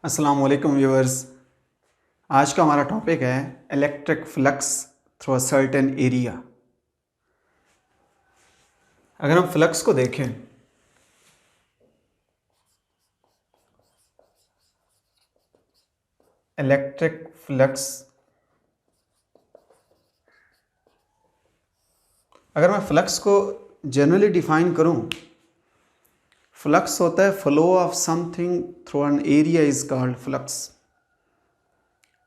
अस्सलाम वालेकुम व्यूअर्स। आज का हमारा टॉपिक है electric flux through a certain area. अगर हम फ्लक्स को देखें, इलेक्ट्रिक फ्लक्स, अगर मैं फ्लक्स को जनरली डिफाइन करूं, फ्लक्स होता है flow of something through an area is called flux.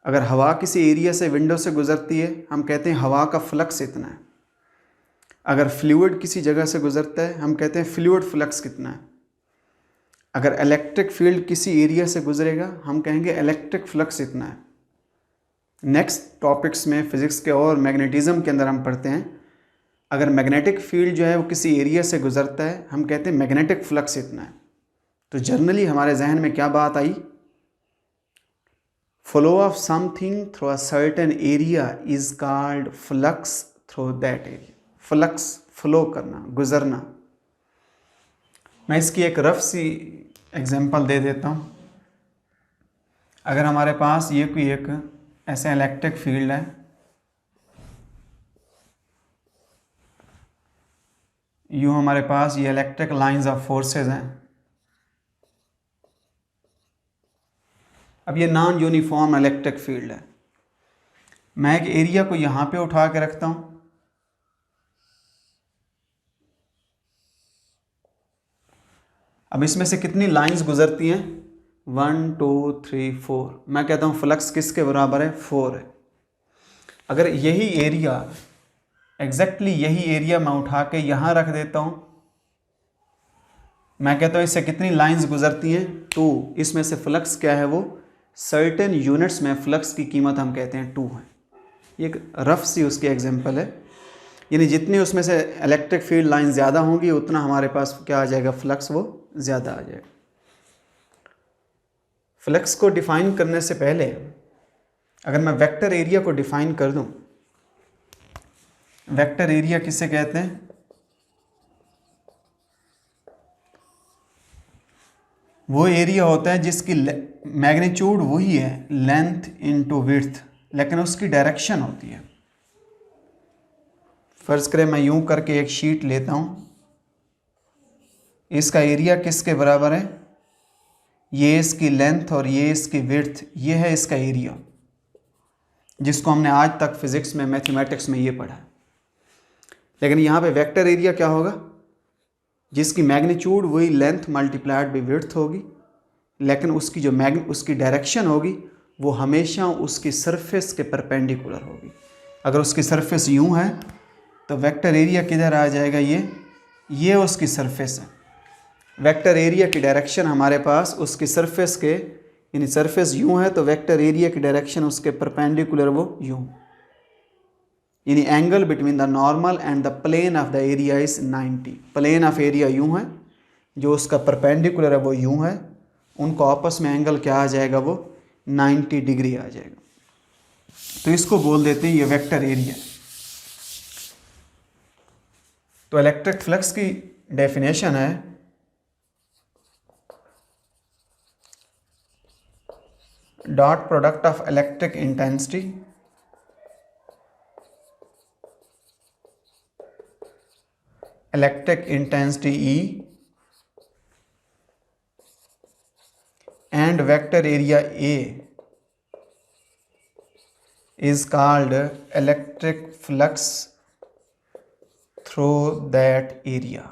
अगर हवा किसी एरिया से विंडो से गुजरती है, हम कहते हैं हवा का फ्लक्स इतना है। अगर फ्लूइड किसी जगह से गुजरता है, हम कहते हैं फ्लूइड फ्लक्स कितना है। अगर इलेक्ट्रिक फील्ड किसी एरिया से गुजरेगा, हम कहेंगे इलेक्ट्रिक फ्लक्स इतना है। नेक्स्ट टॉपिक्स में फिजिक्स के और मैग्नेटिज्म के अंदर हम पढ़ते हैं, अगर मैग्नेटिक फील्ड जो है वो किसी एरिया से गुजरता है, हम कहते हैं मैग्नेटिक फ्लक्स इतना है। तो जनरली हमारे जहन में क्या बात आई, flow of something through a certain area is called flux through that area. Flux flow करना, गुजरना। मैं इसकी एक रफ सी एग्जांपल दे देता हूँ। अगर हमारे पास ये कोई एक ऐसा इलेक्ट्रिक फील्ड है, यूँ हमारे पास ये इलेक्ट्रिक लाइंस ऑफ फोर्सेस हैं। अब ये नॉन यूनिफॉर्म इलेक्ट्रिक फील्ड है। मैं एक एरिया को यहाँ पे उठा के रखता हूँ, अब इसमें से कितनी लाइंस गुजरती हैं, 1 2 3 4। मैं कहता हूँ फ्लक्स किसके बराबर है, 4 है। अगर यही एरिया, एग्जैक्टली यही एरिया मैं उठा के यहाँ रख देता हूँ, मैं कहता हूँ इससे कितनी लाइंस गुजरती हैं, 2। इसमें से फ्लक्स क्या है, वो सर्टेन यूनिट्स में फ्लक्स की कीमत हम कहते हैं 2 है। ये एक रफ सी उसकी एग्जांपल है। यानी जितनी उसमें से इलेक्ट्रिक फील्ड लाइन ज़्यादा होंगी, उतना हमारे पास क्या आ जाएगा, फ्लक्स वो ज़्यादा आ जाएगा। फ्लक्स को डिफाइन करने से पहले अगर मैं वेक्टर एरिया को डिफाइन कर दूं, वेक्टर एरिया किसे कहते हैं, वो एरिया होता है जिसकी मैग्नीट्यूड वही है, लेंथ इनटू विड्थ, लेकिन उसकी डायरेक्शन होती है। फ़र्ज़ करें मैं यूं करके एक शीट लेता हूं, इसका एरिया किसके बराबर है, ये इसकी लेंथ और ये इसकी विड्थ, ये है इसका एरिया, जिसको हमने आज तक फिज़िक्स में, मैथमेटिक्स में ये पढ़ा है। लेकिन यहाँ पे वेक्टर एरिया क्या होगा, जिसकी मैग्नीट्यूड वही लेंथ मल्टीप्लाइड बाई विड्थ होगी, लेकिन उसकी जो उसकी डायरेक्शन होगी वो हमेशा उसकी सरफेस के परपेंडिकुलर होगी। अगर उसकी सरफेस यूं है तो वेक्टर एरिया किधर आ जाएगा, ये उसकी सरफेस है। वेक्टर एरिया की डायरेक्शन हमारे पास उसकी सरफेस के, यानी सरफेस यूं है तो वेक्टर एरिया की डायरेक्शन उसके परपेंडिकुलर वो यूं, यानी angle between the normal and the plane of the area is 90। Plane of area यूं है, जो उसका परपेंडिकुलर है वो यूं है, उनको आपस में एंगल क्या आ जाएगा, वो 90 डिग्री आ जाएगा। तो इसको बोल देते हैं ये वेक्टर एरिया। तो इलेक्ट्रिक फ्लक्स की डेफिनेशन है, dot product of electric intensity E and vector area A is called electric flux through that area।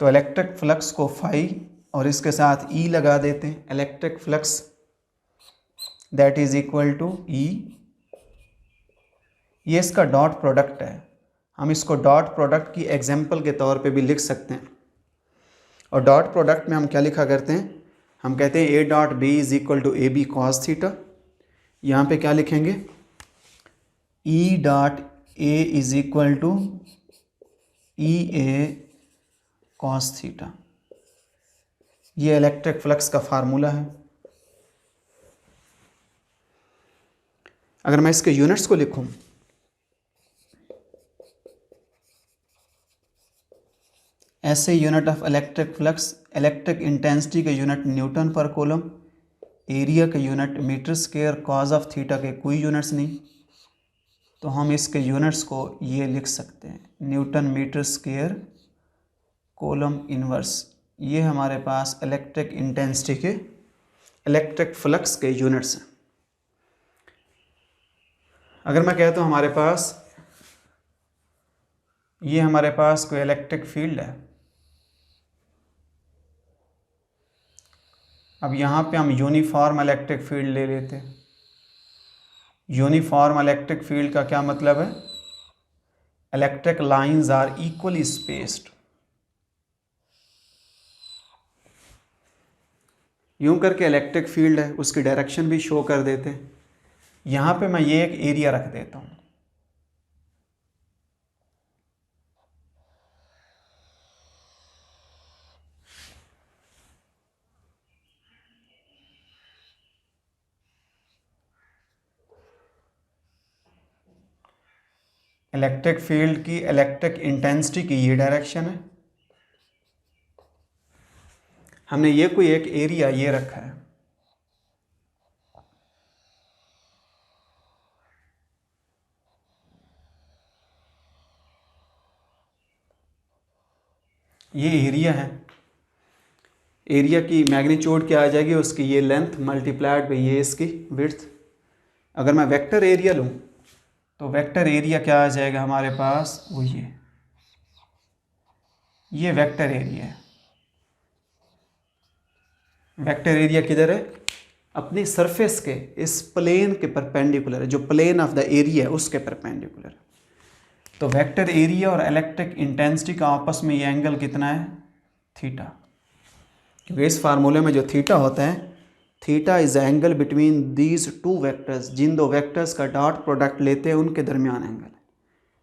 तो इलेक्ट्रिक फ्लक्स को फाई और इसके साथ E लगा देते हैं। Electric flux that is equal to E, ये इसका डॉट प्रोडक्ट है। हम इसको डॉट प्रोडक्ट की एग्जांपल के तौर पे भी लिख सकते हैं। और डॉट प्रोडक्ट में हम क्या लिखा करते हैं, हम कहते हैं A dot B is equal to AB cos theta. यहाँ पे क्या लिखेंगे, E dot A is equal to EA cos theta. ये इलेक्ट्रिक फ्लक्स का फार्मूला है। अगर मैं इसके यूनिट्स को लिखूं, ऐसे unit of electric flux, electric intensity के यूनिट न्यूटन पर कूलम, एरिया के unit metre square, cos of theta के कोई यूनिट्स नहीं, तो हम इसके यूनिट्स को ये लिख सकते हैं, newton metre square coulomb inverse. ये हमारे पास इलेक्ट्रिक इंटेंसिटी के, इलेक्ट्रिक फ्लक्स के यूनिट्स हैं। अगर मैं कहता हूँ हमारे पास ये हमारे पास कोई इलेक्ट्रिक फील्ड है, अब यहाँ पे हम यूनिफॉर्म इलेक्ट्रिक फील्ड ले लेते हैं। यूनिफॉर्म इलेक्ट्रिक फील्ड का क्या मतलब है? Electric lines are equally spaced. यूं करके इलेक्ट्रिक फील्ड है, उसकी डायरेक्शन भी शो कर देते हैं। यहाँ पे मैं ये एक एरिया रख देता हूँ, इलेक्ट्रिक फील्ड की इलेक्ट्रिक इंटेंसिटी की ये डायरेक्शन है। हमने ये कोई एक एरिया ये रखा है, ये एरिया है। एरिया की मैग्नीट्यूड क्या आ जाएगी? उसकी ये लेंथ मल्टीप्लाइड बाई ये इसकी विड्थ। अगर मैं वेक्टर एरिया लूँ तो वेक्टर एरिया क्या आ जाएगा हमारे पास? वो ये वेक्टर एरिया है। वेक्टर एरिया किधर है? अपनी सरफेस के इस प्लेन के परपेंडिकुलर है, जो प्लेन ऑफ द एरिया है उसके परपेंडिकुलर है। तो वेक्टर एरिया और इलेक्ट्रिक इंटेंसिटी का आपस में ये एंगल कितना है? थीटा। क्योंकि इस फार्मूले में जो थीटा होता है, theta is angle between these two vectors, जिन दो वेक्टर्स का डॉट प्रोडक्ट लेते हैं उनके दरमियान एंगल है।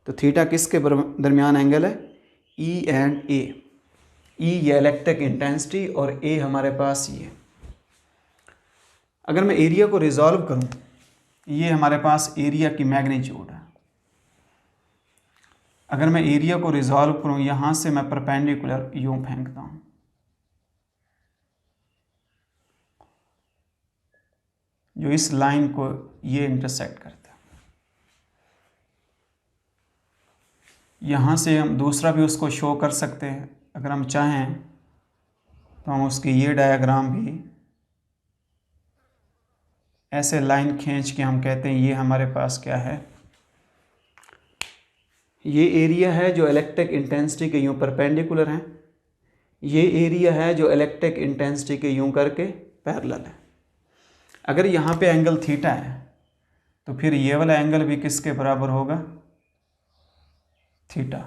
तो थीटा किसके दरमियान एंगल है? ई एंड ए। ई ये इलेक्ट्रिक इंटेंसिटी और ए हमारे पास ये। अगर मैं एरिया को रिजॉल्व करूं, ये हमारे पास एरिया की मैग्नीट्यूड है। अगर मैं एरिया को रिजॉल्व करूं, यहां से मैं परपेंडिकुलर यूं फेंकता हूं, जो इस लाइन को ये इंटरसेक्ट करता है। यहां से हम दूसरा भी उसको शो कर सकते हैं। अगर हम चाहें तो हम उसकी ये डायग्राम भी ऐसे लाइन खींच के हम कहते हैं ये हमारे पास क्या है? ये एरिया है जो इलेक्ट्रिक इंटेंसिटी के यूं परपेंडिकुलर है, ये एरिया है जो इलेक्ट्रिक इंटेंसिटी के यूं करके पैरेलल है। अगर यहाँ पे एंगल थीटा है तो फिर ये वाला एंगल भी किसके बराबर होगा? थीटा।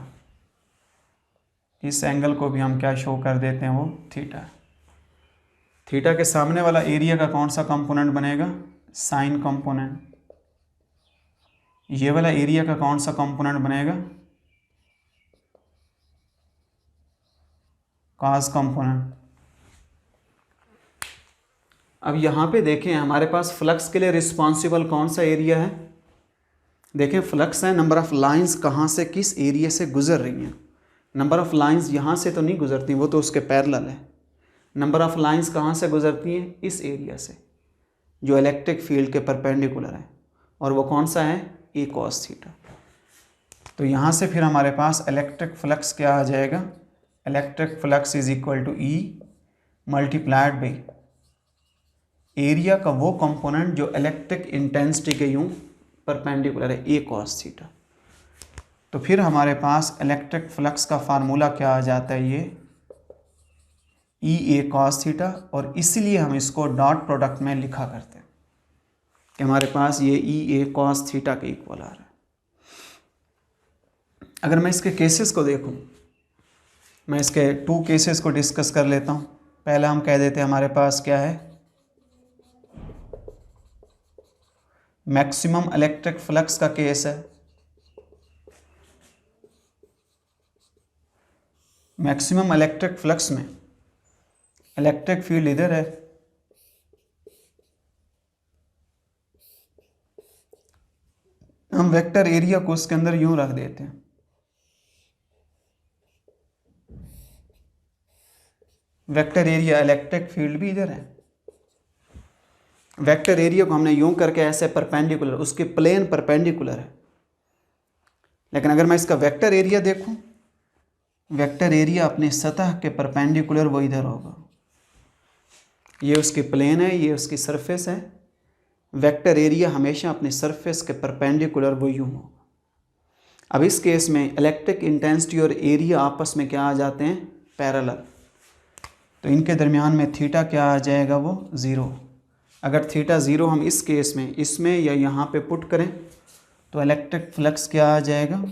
इस एंगल को भी हम क्या शो कर देते हैं? वो थीटा। थीटा के सामने वाला एरिया का कौन सा कंपोनेंट बनेगा? Sign component. ये वाला एरिया का कौन सा कंपोनेंट बनेगा? Cos component. अब यहाँ पे देखें हमारे पास फ्लक्स के लिए रिस्पॉन्सिबल कौन सा एरिया है? देखें फ्लक्स है, नंबर ऑफ लाइंस कहाँ से किस एरिया से गुजर रही हैं। नंबर ऑफ लाइंस यहाँ से तो नहीं गुजरती, वो तो उसके पैरेलल है। नंबर ऑफ लाइंस कहाँ से गुजरती हैं? इस एरिया से, जो इलेक्ट्रिक फील्ड के परपेंडिकुलर है, और वो कौन सा है? ए कॉस थीटा। तो यहाँ से फिर हमारे पास इलेक्ट्रिक फ्लक्स क्या आ जाएगा? Electric flux is equal to E multiplied by area का वो कंपोनेंट जो इलेक्ट्रिक इंटेंसिटी के यूं परपेंडिकुलर है, ए कॉस थीटा। तो फिर हमारे पास इलेक्ट्रिक फ्लक्स का फार्मूला क्या आ जाता है? ये ई ए कॉस थीटा, और इसीलिए हम इसको डॉट प्रोडक्ट में लिखा करते हैं कि हमारे पास ये ई ए कॉस थीटा के इक्वल आ रहा है। अगर मैं इसके केसेस को देखूं, मैं इसके 2 केसेस को डिस्कस कर लेता हूं। पहला हम कह देते हैं हमारे पास क्या है? मैक्सिमम इलेक्ट्रिक फ्लक्स का केस है। मैक्सिमम इलेक्ट्रिक फ्लक्स में इलेक्ट्रिक फील्ड इधर है, हम वेक्टर एरिया को उसके अंदर यूं रख देते हैं। वेक्टर एरिया इलेक्ट्रिक फील्ड भी इधर है। वेक्टर एरिया को हमने यूं करके ऐसे परपेंडिकुलर, उसके प्लेन परपेंडिकुलर है। लेकिन अगर मैं इसका वेक्टर एरिया देखूं, वेक्टर एरिया अपनी सतह के परपेंडिकुलर वो इधर होगा। ये उसकी प्लेन है, ये उसकी सरफेस है। वेक्टर एरिया हमेशा अपनी सरफेस के परपेंडिकुलर वो यूं होगा। अब इस केस में इलेक्ट्रिक इंटेंसिटी और एरिया आपस में क्या आ जाते हैं, पैरेलल। तो इनके दरमियान में थीटा क्या आ जाएगा, वो ज़ीरो। अगर थीटा ज़ीरो हम इस केस में इसमें या यहाँ पे पुट करें तो इलेक्ट्रिक फ्लक्स क्या आ जाएगा,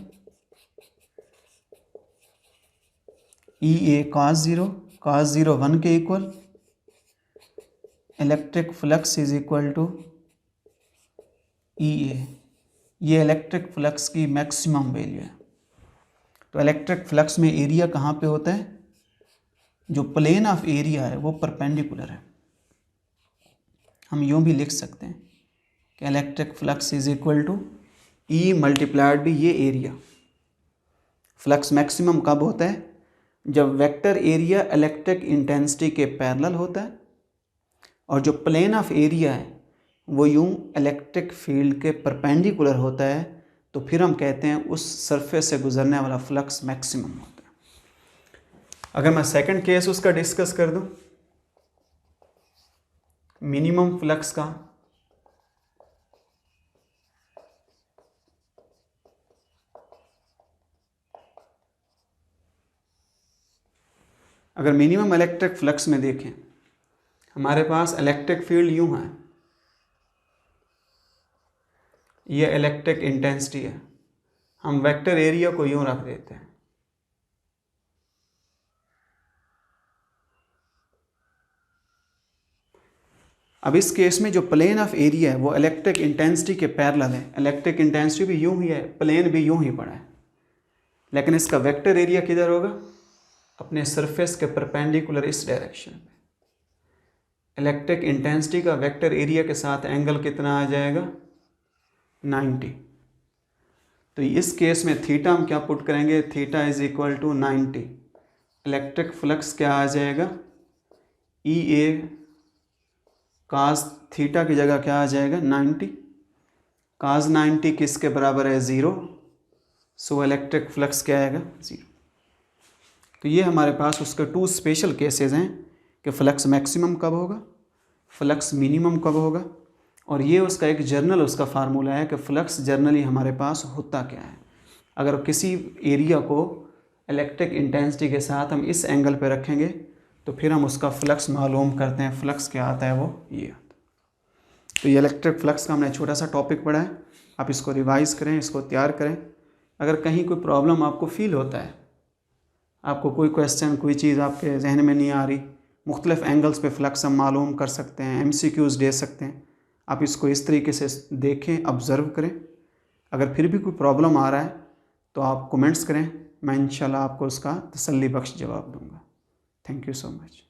E A cos zero, cos zero 1 के equal. Electric flux is equal to E A. ये इलेक्ट्रिक फ्लक्स की मैक्सिमम वैल्यू है। तो इलेक्ट्रिक फ्लक्स में एरिया कहाँ पे होता है, जो प्लेन ऑफ एरिया है वो परपेंडिकुलर है। हम यूँ भी लिख सकते हैं कि electric flux is equal to E multiplied भी ये एरिया। फ्लक्स मैक्सिमम कब होता है, जब वेक्टर एरिया इलेक्ट्रिक इंटेंसिटी के पैरेलल होता है और जो प्लेन ऑफ एरिया है वो यूं इलेक्ट्रिक फील्ड के परपेंडिकुलर होता है। तो फिर हम कहते हैं उस सरफेस से गुजरने वाला फ्लक्स मैक्सिमम होता है। अगर मैं सेकंड केस उसका डिस्कस कर दूं, मिनिमम फ्लक्स का, अगर मिनिमम इलेक्ट्रिक फ्लक्स में देखें, हमारे पास इलेक्ट्रिक फील्ड यूं है, ये इलेक्ट्रिक इंटेंसिटी है। हम वेक्टर एरिया को यूं रख देते हैं। अब इस केस में जो प्लेन ऑफ एरिया है वो इलेक्ट्रिक इंटेंसिटी के पैरेलल है। इलेक्ट्रिक इंटेंसिटी भी यूं ही है, प्लेन भी यूं ही पड़ा है, लेकिन इसका वेक्टर एरिया किधर होगा, अपने सरफेस के परपेंडिकुलर इस डायरेक्शन में। इलेक्ट्रिक इंटेंसिटी का वेक्टर एरिया के साथ एंगल कितना आ जाएगा, 90। तो इस केस में थीटा हम क्या पुट करेंगे, theta is equal to 90। Electric flux क्या आ जाएगा, ई ए काज थीटा की जगह क्या आ जाएगा, 90। काज 90 किसके बराबर है, 0। सो इलेक्ट्रिक फ्लक्स क्या आएगा, 0। तो ये हमारे पास उसके 2 स्पेशल केसेस हैं कि फ्लक्स मैक्सिमम कब होगा, फ्लक्स मिनिमम कब होगा। और ये उसका एक जर्नल उसका फार्मूला है कि फ्लक्स जर्नली हमारे पास होता क्या है। अगर किसी एरिया को इलेक्ट्रिक इंटेंसिटी के साथ हम इस एंगल पे रखेंगे तो फिर हम उसका फ्लक्स मालूम करते हैं। फ्लक्स क्या आता है, वो ये आता है। तो ये इलेक्ट्रिक फ्लक्स का हमने छोटा सा टॉपिक पढ़ा है। आप इसको रिवाइज करें, इसको तैयार करें। अगर कहीं कोई प्रॉब्लम आपको फील होता है, आपको कोई क्वेश्चन, कोई चीज़ आपके जहन में नहीं आ रही, मुख्तलिफ एंगल्स पे फ्लक्स हम मालूम कर सकते हैं, MCQs दे सकते हैं। आप इसको इस तरीके से देखें, ऑब्ज़र्व करें। अगर फिर भी कोई प्रॉब्लम आ रहा है तो आप कमेंट्स करें, मैं इंशाल्लाह आपको उसका तसल्ली बख्श जवाब दूंगा। Thank you so much.